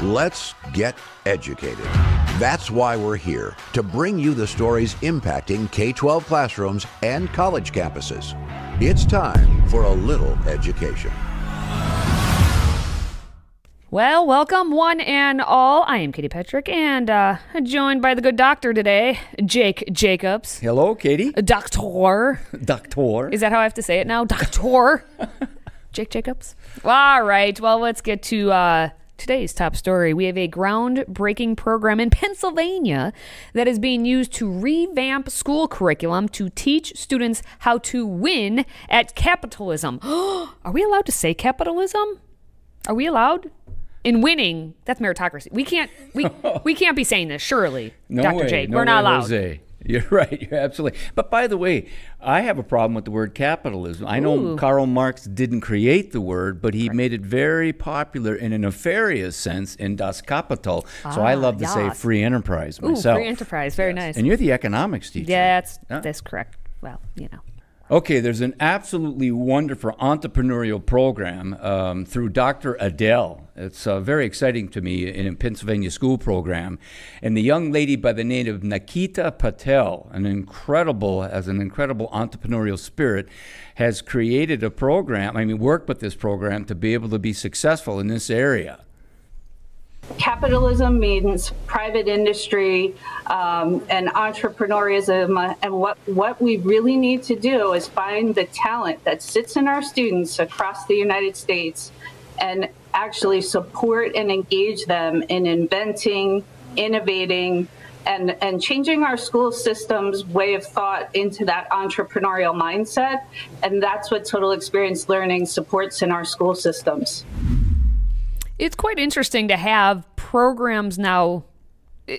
Let's get educated. That's why we're here, to bring you the stories impacting K-12 classrooms and college campuses. It's time for a little education. Well, welcome one and all. I am Katie Petrick, and joined by the good doctor today, Jake Jacobs. Hello, Katie. Doctor. Doctor. Is that how I have to say it now? Doctor. Jake Jacobs. All right. Well, let's get to today's top story. We have a groundbreaking program in Pennsylvania that is being used to revamp school curriculum to teach students how to win at capitalism. Are we allowed to say capitalism? Are we allowed? In winning, that's meritocracy. We can't be saying this, surely, no Dr. way, Jake. No We're not way, allowed. Jose. You're right. You're absolutely. But by the way, I have a problem with the word capitalism. I know Karl Marx didn't create the word, but he made it very popular in a nefarious sense in Das Kapital. So I love to say free enterprise myself. Free enterprise. Very nice. And you're the economics teacher. Yeah, that's correct. Well, you know. Okay, there's an absolutely wonderful entrepreneurial program through Dr. Adele. It's very exciting to me in a Pennsylvania school program. And the young lady by the name of Nikita Patel, has an incredible entrepreneurial spirit, has created a program, worked with this program to be able to be successful in this area. Capitalism means private industry and entrepreneurism, and what we really need to do is find the talent that sits in our students across the United States and actually support and engage them in inventing, innovating, and changing our school system's way of thought into that entrepreneurial mindset. And that's what total experience learning supports in our school systems. It's quite interesting to have programs now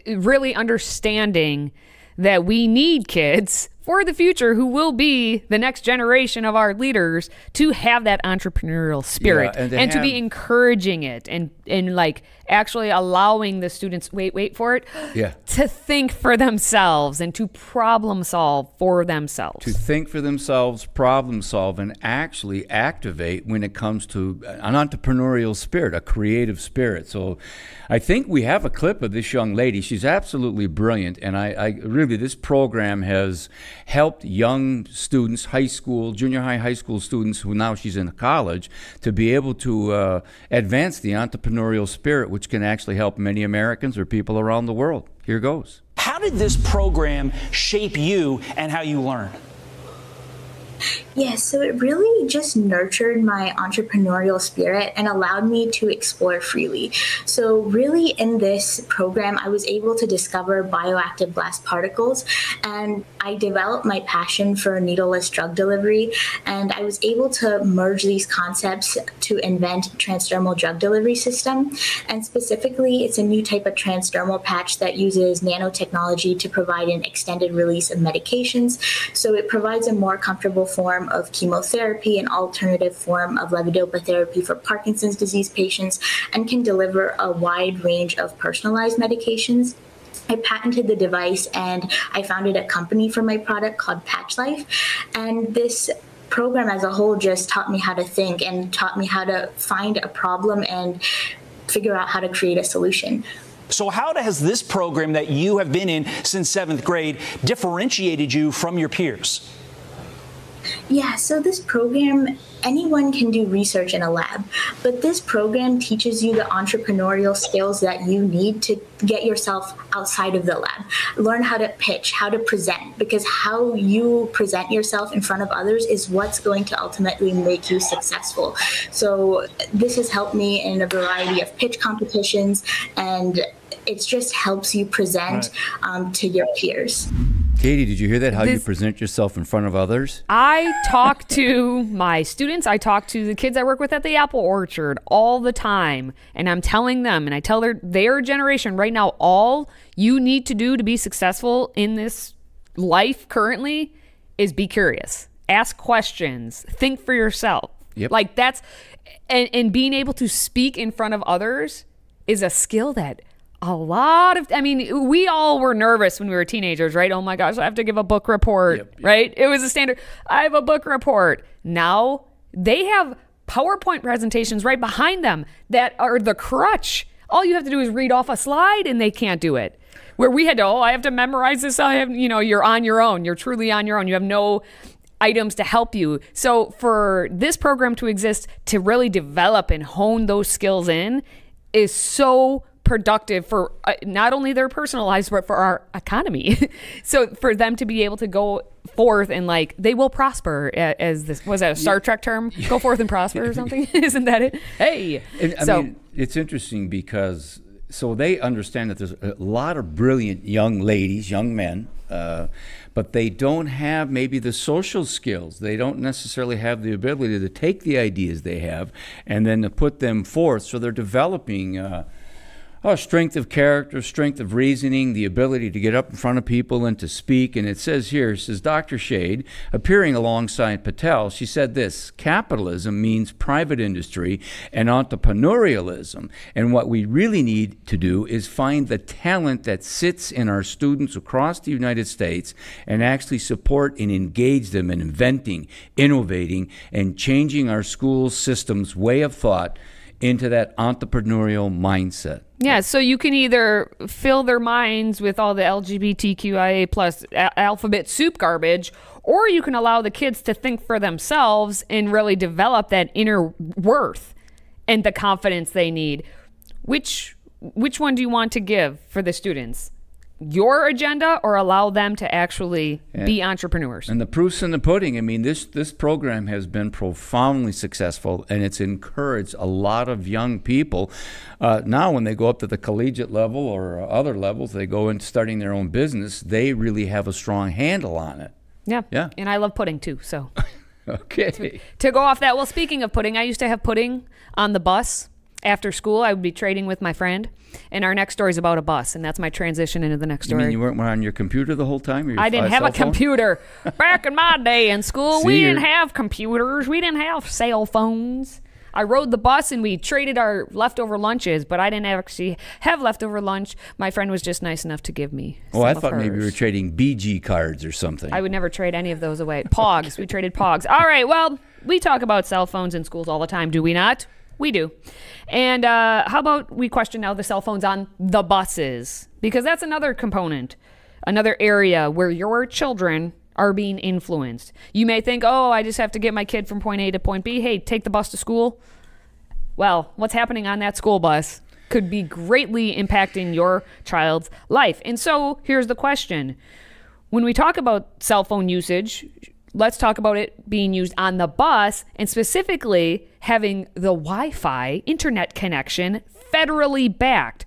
really understanding that we need kids for the future who will be the next generation of our leaders to have that entrepreneurial spirit and to be encouraging it and like actually allowing the students, wait for it, to think for themselves and to problem solve for themselves. To think for themselves, problem solve, and actually activate when it comes to an entrepreneurial spirit, a creative spirit. So I think we have a clip of this young lady. She's absolutely brilliant, and I really, this program has helped young students, high school, junior high school students who now she's in college, to be able to advance the entrepreneurial spirit, which can actually help many Americans or people around the world. Here goes. How did this program shape you and how you learn? Yeah, so it really just nurtured my entrepreneurial spirit and allowed me to explore freely. So really in this program, I was able to discover bioactive glass particles, and I developed my passion for needleless drug delivery, and I was able to merge these concepts to invent a transdermal drug delivery system. And specifically, it's a new type of transdermal patch that uses nanotechnology to provide an extended release of medications. So it provides a more comfortable form of chemotherapy, an alternative form of levodopa therapy for Parkinson's disease patients, and can deliver a wide range of personalized medications. I patented the device, and I founded a company for my product called Patch Life. And this program as a whole just taught me how to think and taught me how to find a problem and figure out how to create a solution. So how has this program that you have been in since 7th grade differentiated you from your peers? Yeah, so this program, anyone can do research in a lab, but this program teaches you the entrepreneurial skills that you need to get yourself outside of the lab. Learn how to pitch, how to present, because how you present yourself in front of others is what's going to ultimately make you successful. So this has helped me in a variety of pitch competitions, and it just helps you present to your peers. Katie, did you hear that? How you present yourself in front of others? I talk to my students. I talk to the kids I work with at the Apple Orchard all the time. And I'm telling them, and I tell their generation right now, all you need to do to be successful in this life currently is be curious. Ask questions. Think for yourself. Yep. Like that's, and being able to speak in front of others is a skill that we all were nervous when we were teenagers, right? Oh my gosh, I have to give a book report, right? It was a standard. I have a book report. Now they have PowerPoint presentations right behind them that are the crutch. all you have to do is read off a slide, and they can't do it. Where we had to, I have to memorize this. You're on your own. You're truly on your own. You have no items to help you. So for this program to exist, to really develop and hone those skills in, is so productive for not only their personal lives, but for our economy. So for them to be able to go forth and they will prosper, as this, was that a Star Trek term? Go forth and prosper or something? Isn't that it? Hey. I mean, it's interesting because so they understand that there's a lot of brilliant young ladies, young men, but they don't have maybe the social skills. They don't necessarily have the ability to take the ideas they have and then to put them forth. So they're developing strength of character, strength of reasoning, the ability to get up in front of people and to speak. And it says here, Dr. Shade, appearing alongside Patel, she said this: capitalism means private industry and entrepreneurialism. And what we really need to do is find the talent that sits in our students across the United States and actually support and engage them in inventing, innovating, and changing our school system's way of thought into that entrepreneurial mindset. Yeah, so you can either fill their minds with all the LGBTQIA plus alphabet soup garbage, or you can allow the kids to think for themselves and really develop that inner worth and the confidence they need. Which one do you want to give for the students? Your agenda, or allow them to actually be entrepreneurs? And the proof's in the pudding. I mean, this program has been profoundly successful, and it's encouraged a lot of young people. Now when they go up to the collegiate level or other levels, they go into starting their own business, they really have a strong handle on it. Yeah. And I love pudding too, so. Okay. To go off that, well, speaking of pudding, I used to have pudding on the bus. After school, I would be trading with my friend, and our next story is about a bus, and that's my transition into the next story. You mean you weren't on your computer the whole time? Or your I didn't have a computer. Back in my day in school, we didn't have computers. We didn't have cell phones. I rode the bus, and we traded our leftover lunches, but I didn't actually have leftover lunch. My friend was just nice enough to give me some I of thought maybe hers. we were trading BG cards or something. I would never trade any of those away. Pogs. We traded Pogs. All right, well, we talk about cell phones in schools all the time, do we not? We do. And how about we question now the cell phones on the buses? Because that's another component, another area where your children are being influenced. You may think, I just have to get my kid from point A to point B. Hey, take the bus to school. Well, what's happening on that school bus could be greatly impacting your child's life. And so here's the question. When we talk about cell phone usage, let's talk about it being used on the bus, and specifically having the Wi-Fi internet connection federally backed.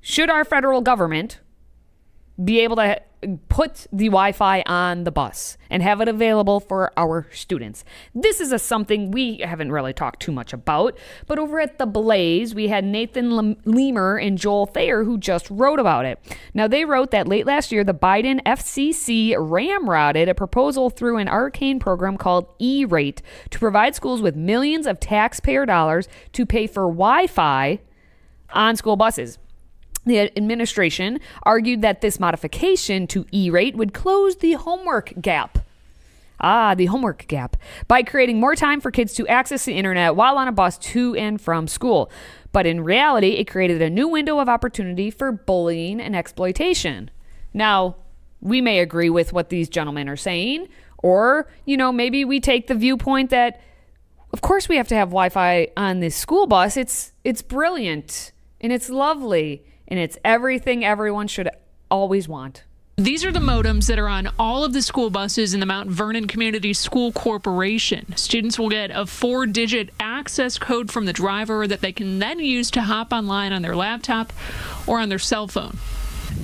Should our federal government be able to put the Wi-Fi on the bus and have it available for our students? This is something we haven't really talked too much about, but over at The Blaze, we had Nathan Lemur and Joel Thayer who just wrote about it. Now, they wrote that late last year, the Biden FCC ramrodded a proposal through an arcane program called E-Rate to provide schools with millions of taxpayer dollars to pay for Wi-Fi on school buses. The administration argued that this modification to E-Rate would close the homework gap. The homework gap, by creating more time for kids to access the internet while on a bus to and from school. But in reality, it created a new window of opportunity for bullying and exploitation. Now, we may agree with what these gentlemen are saying, or, maybe we take the viewpoint that, of course we have to have Wi-Fi on this school bus. It's brilliant, and it's lovely. And it's everything everyone should always want. These are the modems that are on all of the school buses in the Mount Vernon Community School Corporation. Students will get a 4-digit access code from the driver that they can then use to hop online on their laptop or on their cell phone.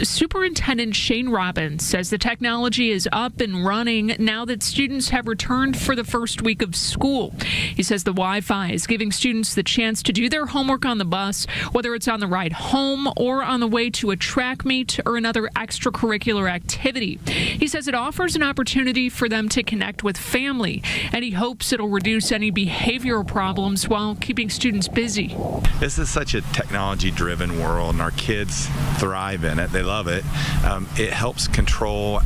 Superintendent Shane Robbins says the technology is up and running now that students have returned for the first week of school. He says the Wi-Fi is giving students the chance to do their homework on the bus, whether it's on the ride home or on the way to a track meet or another extracurricular activity. He says it offers an opportunity for them to connect with family, and he hopes it'll reduce any behavioral problems while keeping students busy. This is such a technology-driven world, and our kids thrive in it. They love it. It helps control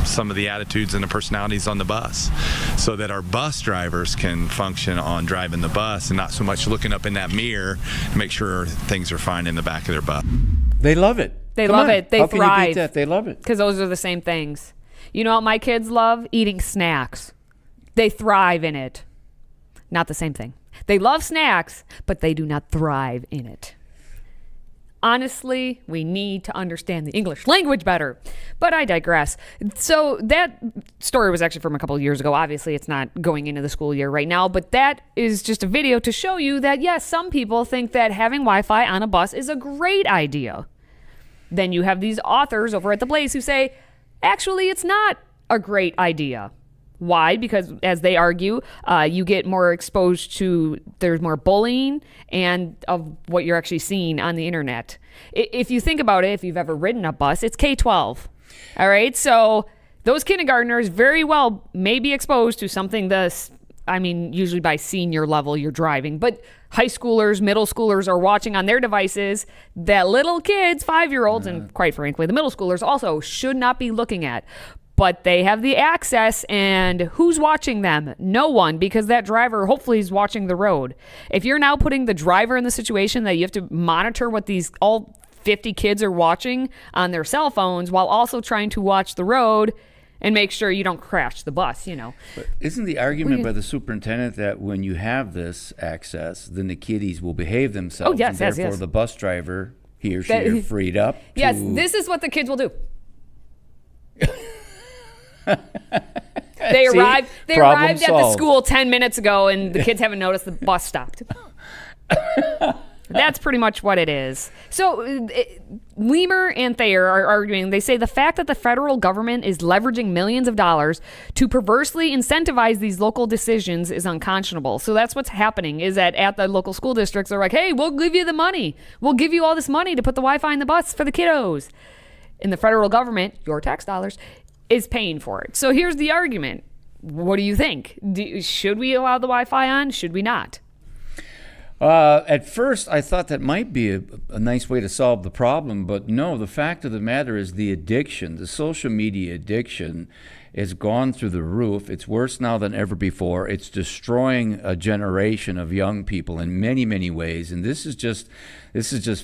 some of the attitudes and the personalities on the bus, so that our bus drivers can function on driving the bus and not so much looking up in that mirror to make sure things are fine in the back of their bus. They love it. They love it. They How can thrive. you beat that? They love it. Because those are the same things. You know what my kids love? Eating snacks. They thrive in it. Not the same thing. They love snacks, but they do not thrive in it. Honestly, we need to understand the English language better. But I digress. So that story was actually from a couple of years ago. Obviously, it's not going into the school year right now. But that is just a video to show you that, yes, some people think that having Wi-Fi on a bus is a great idea. Then you have these authors over at The Blaze who say, actually, it's not a great idea. Why? Because as they argue, you get more exposed to, there's more bullying and of what you're actually seeing on the internet. If you think about it, if you've ever ridden a bus, it's K-12. All right. So those kindergartners very well may be exposed to something usually by senior level you're driving, but high schoolers, middle schoolers are watching on their devices that little kids, 5-year-olds, and quite frankly, the middle schoolers also should not be looking at. But they have the access, and who's watching them? No one, because that driver hopefully is watching the road. If you're now putting the driver in the situation that you have to monitor what these all 50 kids are watching on their cell phones while also trying to watch the road and make sure you don't crash the bus, you know. But isn't the argument by the superintendent that when you have this access, then the kiddies will behave themselves? Oh, yes, and therefore yes. the bus driver, he or she, are freed up? Yes, this is what the kids will do. They arrived at the school 10 minutes ago, and the kids haven't noticed the bus stopped. That's pretty much what it is. So Lemur and Thayer are arguing. They say the fact that the federal government is leveraging millions of dollars to perversely incentivize these local decisions is unconscionable. So that's what's happening, is that at the local school districts, they're like, hey, we'll give you the money. We'll give you all this money to put the Wi-Fi in the bus for the kiddos. And the federal government, your tax dollars, is paying for it. So here's the argument. What do you think? Should we allow the Wi-Fi on? Should we not? At first, I thought that might be a nice way to solve the problem, but no, the fact of the matter is the addiction, the social media addiction has gone through the roof. It's worse now than ever before. It's destroying a generation of young people in many, many ways. And this is just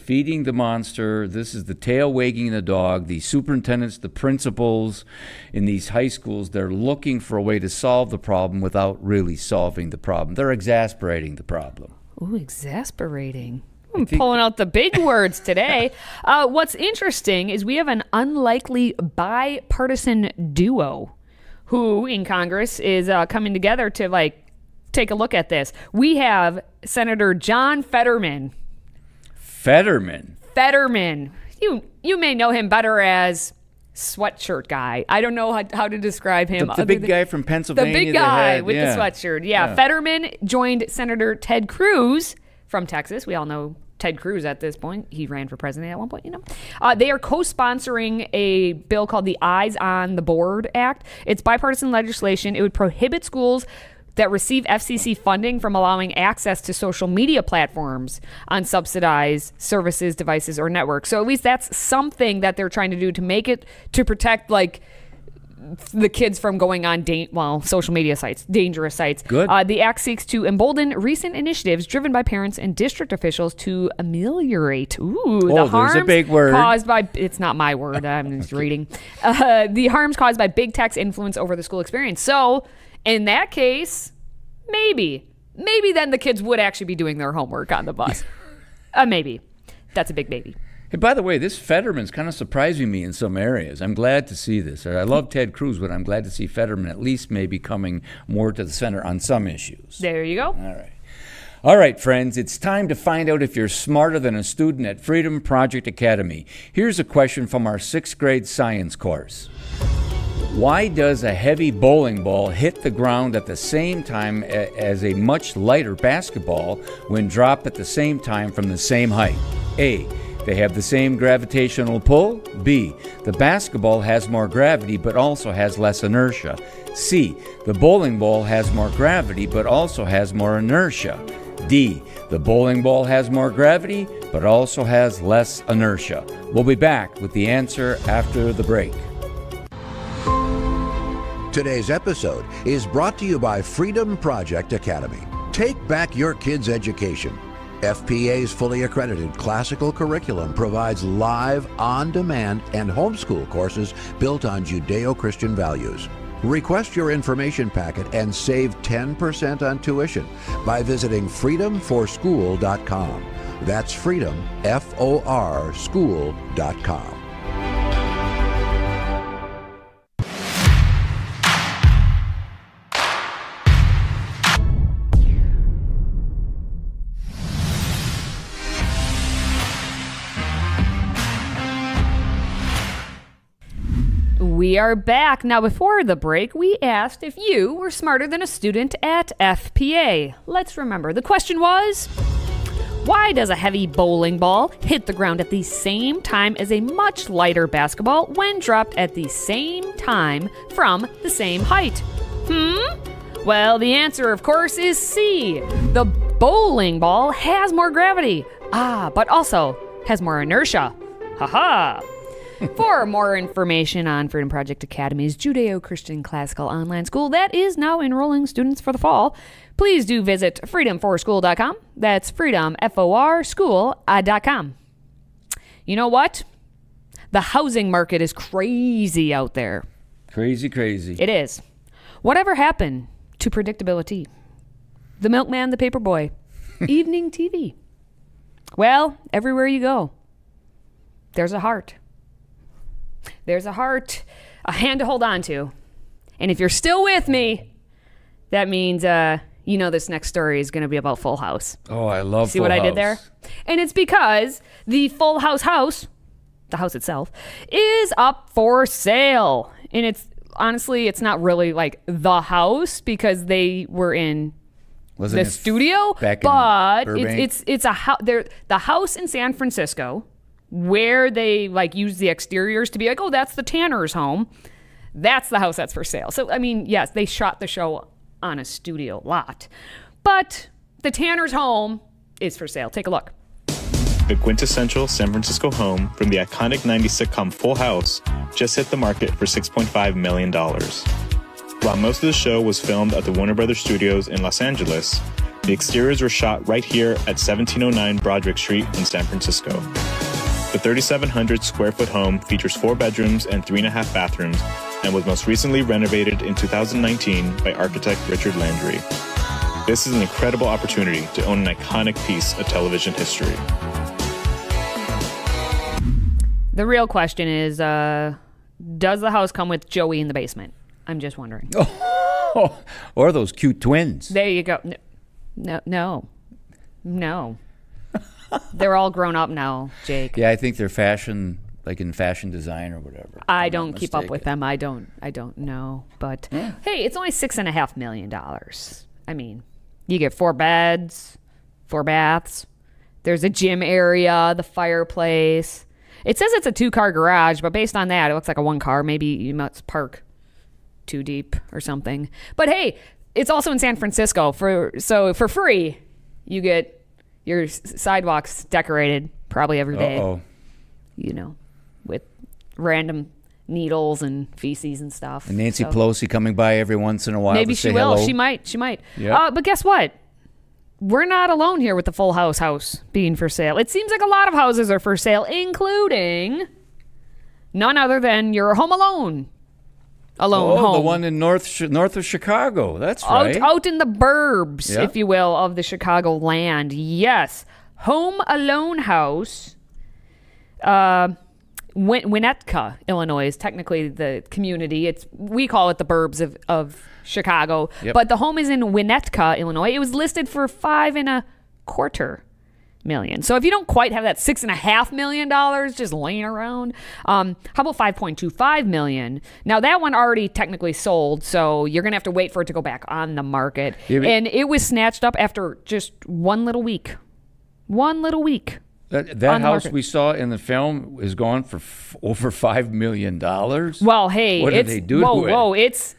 feeding the monster. This is the tail wagging the dog. The superintendents, the principals in these high schools, they're looking for a way to solve the problem without really solving the problem. They're exasperating the problem. Ooh, exasperating. I'm pulling out the big words today. What's interesting is we have an unlikely bipartisan duo who in Congress is coming together to take a look at this. We have Senator John Fetterman. Fetterman. You may know him better as sweatshirt guy. I don't know how to describe him. The big guy from Pennsylvania. The big guy with the sweatshirt. Yeah. Fetterman joined Senator Ted Cruz from Texas. We all know Ted Cruz at this point. He ran for president at one point, you know. They are co-sponsoring a bill called the Eyes on the Board Act. It's bipartisan legislation. It would prohibit schools that receive FCC funding from allowing access to social media platforms on subsidized services, devices, or networks. So at least that's something that they're trying to do to make it, to protect the kids from going on social media sites, dangerous sites. Good. The act seeks to embolden recent initiatives driven by parents and district officials to ameliorate the harms there's a big word caused by, it's not my word, I'm just reading, the harms caused by big tech's influence over the school experience. So in that case, maybe then the kids would actually be doing their homework on the bus. Maybe. That's a big maybe. Hey, by the way, this Fetterman's kind of surprising me in some areas. I'm glad to see this. I love Ted Cruz, but I'm glad to see Fetterman at least maybe coming more to the center on some issues. There you go. All right, friends, it's time to find out if you're smarter than a student at Freedom Project Academy. Here's a question from our 6th grade science course. Why does a heavy bowling ball hit the ground at the same time as a much lighter basketball when dropped at the same time from the same height? A, they have the same gravitational pull. B, the basketball has more gravity but also has less inertia. C, the bowling ball has more gravity but also has more inertia. D, the bowling ball has more gravity, but also has less inertia. We'll be back with the answer after the break. Today's episode is brought to you by Freedom Project Academy. Take back your kids' education. FPA's fully accredited classical curriculum provides live, on-demand, and homeschool courses built on Judeo-Christian values. Request your information packet and save 10% on tuition by visiting freedomforschool.com. That's freedom, F-O-R, school.com. We are back. Now, before the break, we asked if you were smarter than a student at FPA. Let's remember, the question was, why does a heavy bowling ball hit the ground at the same time as a much lighter basketball when dropped at the same time from the same height? Well, the answer, of course, is C. The bowling ball has more gravity. But also has more inertia. Ha-ha! For more information on Freedom Project Academy's Judeo-Christian Classical Online School that is now enrolling students for the fall, please do visit freedomforschool.com. That's freedom, F-O-R, school.com. You know what? The housing market is crazy out there. Crazy, crazy. It is. Whatever happened to predictability? The milkman, the paperboy, evening TV. Well, everywhere you go, there's a heart. There's a heart, a hand to hold on to. And if you're still with me, that means, you know, this next story is going to be about Full House. Oh, I love See Full what House. I did there? And it's because the Full House, the house itself, is up for sale. And it's honestly, it's not really like the house because they were in the studio, but it's a house. The house in San Francisco, where they like use the exteriors to be like, oh, that's the Tanner's home. That's the house that's for sale. So, I mean, yes, they shot the show on a studio lot, but the Tanner's home is for sale. Take a look. The quintessential San Francisco home from the iconic 90s sitcom Full House just hit the market for $6.5 million. While most of the show was filmed at the Warner Brothers Studios in Los Angeles, the exteriors were shot right here at 1709 Broderick Street in San Francisco. The 3,700 square foot home features 4 bedrooms and 3.5 bathrooms and was most recently renovated in 2019 by architect Richard Landry. This is an incredible opportunity to own an iconic piece of television history. The real question is, does the house come with Joey in the basement? I'm just wondering. Oh, or those cute twins. There you go. No. They're all grown up now, Jake. Yeah, I think they're fashion, like in fashion design or whatever. I don't keep up with them. I don't know. But hey, it's only $6.5 million. I mean, you get 4 beds, 4 baths. There's a gym area, the fireplace. It says it's a 2-car garage, but based on that, it looks like a 1-car. Maybe you must park 2 deep or something. But hey, it's also in San Francisco. So for free, you get your sidewalks decorated probably every day. You know, with random needles and feces and stuff. And Nancy Pelosi coming by every once in a while. Maybe to say she will. hello. She might. Yep. But guess what? We're not alone here with the Full House being for sale. It seems like a lot of houses are for sale, including none other than your Home Alone. Home. The one in north of Chicago. That's right. Out in the burbs, if you will, of the Chicago land. Yes. Home Alone House. Winnetka, Illinois is technically the community. We call it the burbs of Chicago. Yep. But the home is in Winnetka, Illinois. It was listed for $5.25 million. So if you don't quite have that $6.5 million just laying around, how about $5.25 million? Now that one already technically sold, so you're gonna have to wait for it to go back on the market. And it was snatched up after just one little week. That house we saw in the film is gone for over $5 million. Well, hey, what did they do to it? Whoa, it's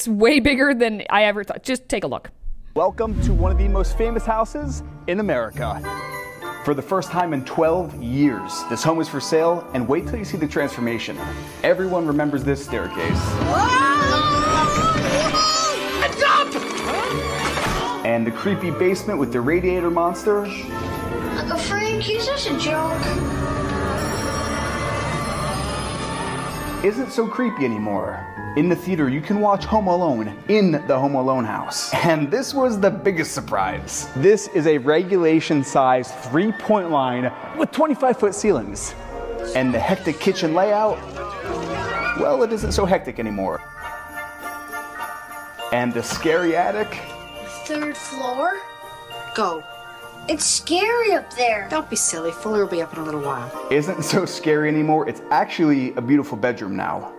way bigger than I ever thought. Just take a look. Welcome to one of the most famous houses in America. For the first time in 12 years, this home is for sale, and wait till you see the transformation. Everyone remembers this staircase. And the creepy basement with the radiator monster. Frank, is this a joke? Isn't so creepy anymore. In the theater, you can watch Home Alone in the Home Alone house. And this was the biggest surprise. This is a regulation-sized 3-point line with 25-foot ceilings. And the hectic kitchen layout, well, it isn't so hectic anymore. And the scary attic. 3rd floor? Go. It's scary up there. Don't be silly. Fuller will be up in a little while. Isn't so scary anymore. It's actually a beautiful bedroom now.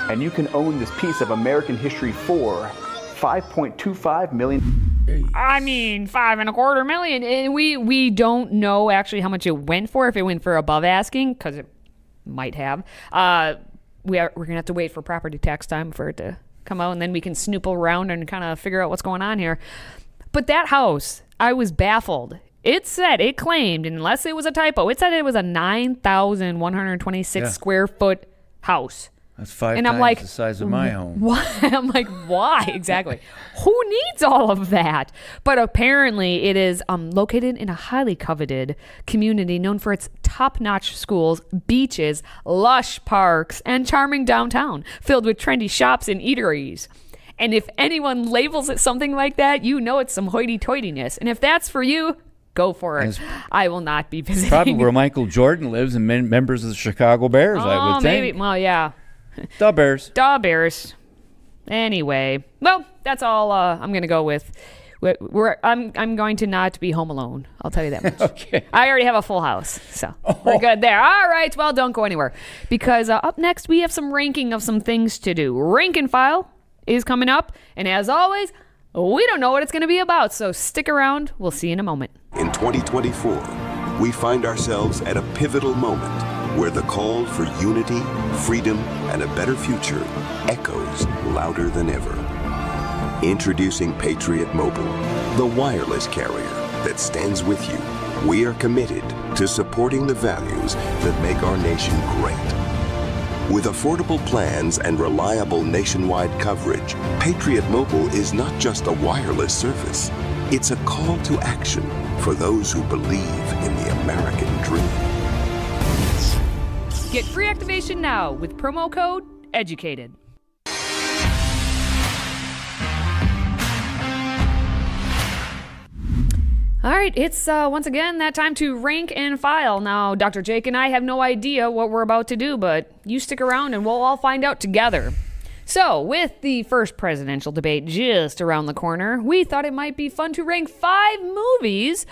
And you can own this piece of American history for $5.25 million. I mean, $5.25 million. And we don't know actually how much it went for, if it went for above asking, because it might have. We're going to have to wait for property tax time for it to come out, and then we can snoop around and kind of figure out what's going on here. But that house, I was baffled. It claimed, unless it was a typo, it said it was a 9,126 square foot house. That's 5 and times I'm like, the size of my home. Why? I'm like, why exactly? Who needs all of that? But apparently it is located in a highly coveted community known for its top-notch schools, beaches, lush parks, and charming downtown filled with trendy shops and eateries. And if anyone labels it something like that, you know it's some hoity-toityness. And if that's for you, go for it. I will not be visiting. Probably where Michael Jordan lives and members of the Chicago Bears, I would think. Maybe. Well, yeah. The Bears. The Bears. Anyway, well, that's all I'm going to go with. I'm going to not be home alone. I'll tell you that much. Okay. I already have a full house, so we're good there. All right, well, don't go anywhere, because up next we have some ranking of some things to do. Rank and File is coming up, and as always, we don't know what it's going to be about, so stick around. We'll see you in a moment. In 2024, we find ourselves at a pivotal moment where the call for unity, freedom, and a better future echoes louder than ever. Introducing Patriot Mobile, the wireless carrier that stands with you. We are committed to supporting the values that make our nation great. With affordable plans and reliable nationwide coverage, Patriot Mobile is not just a wireless service. It's a call to action for those who believe in the American dream. Get free activation now with promo code EDUCATED. All right, it's once again that time to rank and file. Now, Dr. Jake and I have no idea what we're about to do, but you stick around and we'll all find out together. So, with the first presidential debate just around the corner, we thought it might be fun to rank 5 movies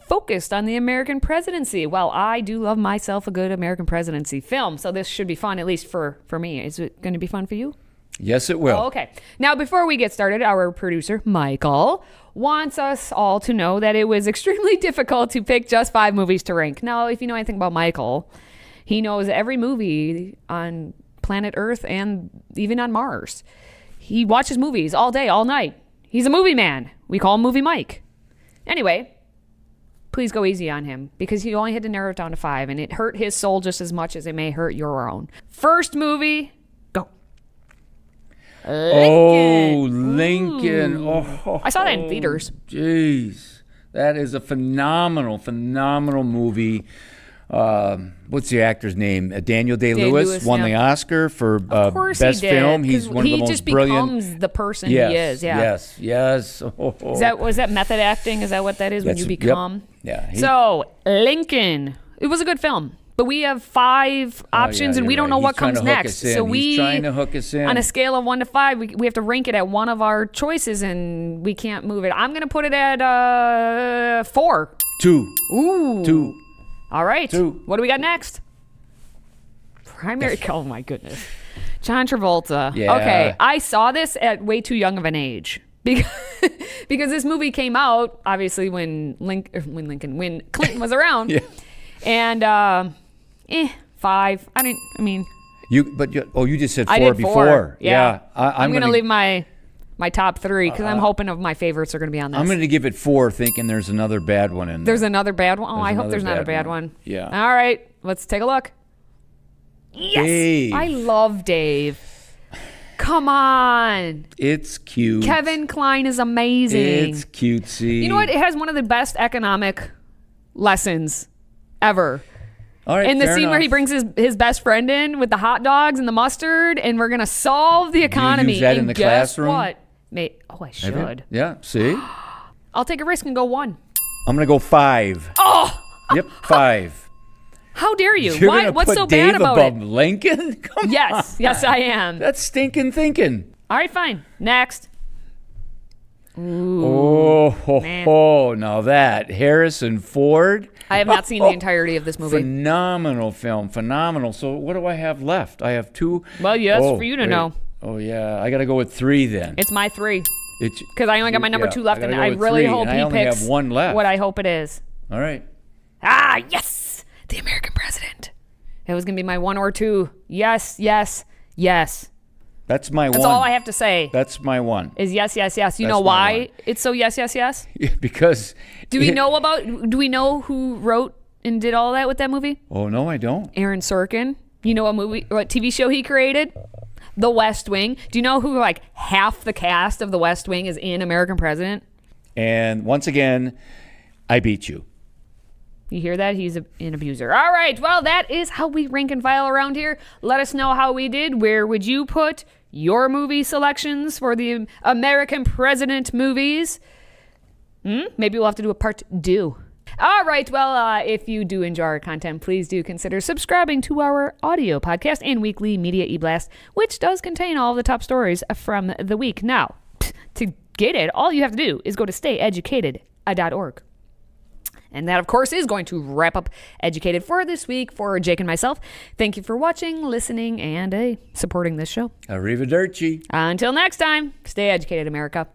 focused on the American presidency. Well, I do love myself a good American presidency film, so this should be fun, at least for me. Is it going to be fun for you? Yes, it will. Oh, okay. Now, before we get started, our producer, Michael, wants us all to know that it was extremely difficult to pick just 5 movies to rank. Now, if you know anything about Michael, he knows every movie on planet Earth and even on Mars. He watches movies all day, all night. He's a movie man. We call him Movie Mike. Anyway, please go easy on him, because he only had to narrow it down to 5, and it hurt his soul just as much as it may hurt your own. First movie, go. Lincoln. Oh, Lincoln. Oh, I saw that in theaters. Jeez. That is a phenomenal movie. What's the actor's name? Daniel Day-Lewis won the Oscar for best film. He's one of the most brilliant. He just becomes the person he is. Yeah. Yes. Oh. Was that method acting? Is that what that is when you become? Yep. Yeah. So Lincoln. It was a good film, but we have 5 options, and we don't know what comes next. So he's trying to hook us in. On a scale of 1 to 5, we have to rank it at one of our choices, and we can't move it. I'm going to put it at 4. 2. Ooh. 2. All right. 2. What do we got next? Primary. Oh, my goodness. John Travolta. Yeah. Okay. I saw this at way too young of an age. Because this movie came out, obviously, when Clinton was around. Yeah. And, 5. You just said 4 I did before. 4. Yeah. I'm going to leave my my top 3 because I'm hoping of my favorites are going to be on this. I'm going to give it 4, thinking there's another bad one in there. There's another bad one? Oh, I hope there's not a bad one. Yeah. All right. Let's take a look. Yes. Dave. I love Dave. Come on. It's cute. Kevin Kline is amazing. It's cutesy. You know what? It has one of the best economic lessons ever. All right, in the fair scene enough. where he brings his best friend in with the hot dogs and the mustard, and we're going to solve the economy. use that and in the guess classroom? what? I Have should. you? Yeah, see? I'll take a risk and go 1. I'm going to go 5. Oh! Yep, 5. How dare you? You're Why? gonna What's put so Dave bad about above it? Lincoln? Come Yes, on. yes, I am. That's stinking thinking. All right, fine. Next. Oh, ho, now that Harrison Ford. I have not seen the entirety of this movie. Phenomenal film, phenomenal. So what do I have left? I have 2. Well, yeah, that's for you to know. Oh yeah, I got to go with 3 then. It's my 3. It's because I only got my number 2 left, gotta and go I with really 3, hope and he I only picks have 1 left. what I hope it is. All right. Ah, yes, the American president. It was gonna be my 1 or 2. Yes, yes, yes. That's my 1. That's all I have to say. That's my 1. Is yes, yes, yes. You That's know my why 1. it's so yes, yes, yes? Because. Do we know who wrote and did all that with that movie? Oh no, I don't. Aaron Sorkin. You know what TV show he created? The West Wing. Do you know who like half the cast of The West Wing is in American President? And once again, I beat you. You hear that? He's an abuser. All right. Well, that is how we rank and file around here. Let us know how we did. Where would you put your movie selections for the American President movies? Maybe we'll have to do a part 2. All right. Well, if you do enjoy our content, please do consider subscribing to our audio podcast and weekly media e-blast, which does contain all of the top stories from the week. Now, to get it, all you have to do is go to stayeducated.org. And that, of course, is going to wrap up Educated for this week for Jake and myself. Thank you for watching, listening, and supporting this show. Arrivederci. Until next time, stay educated, America.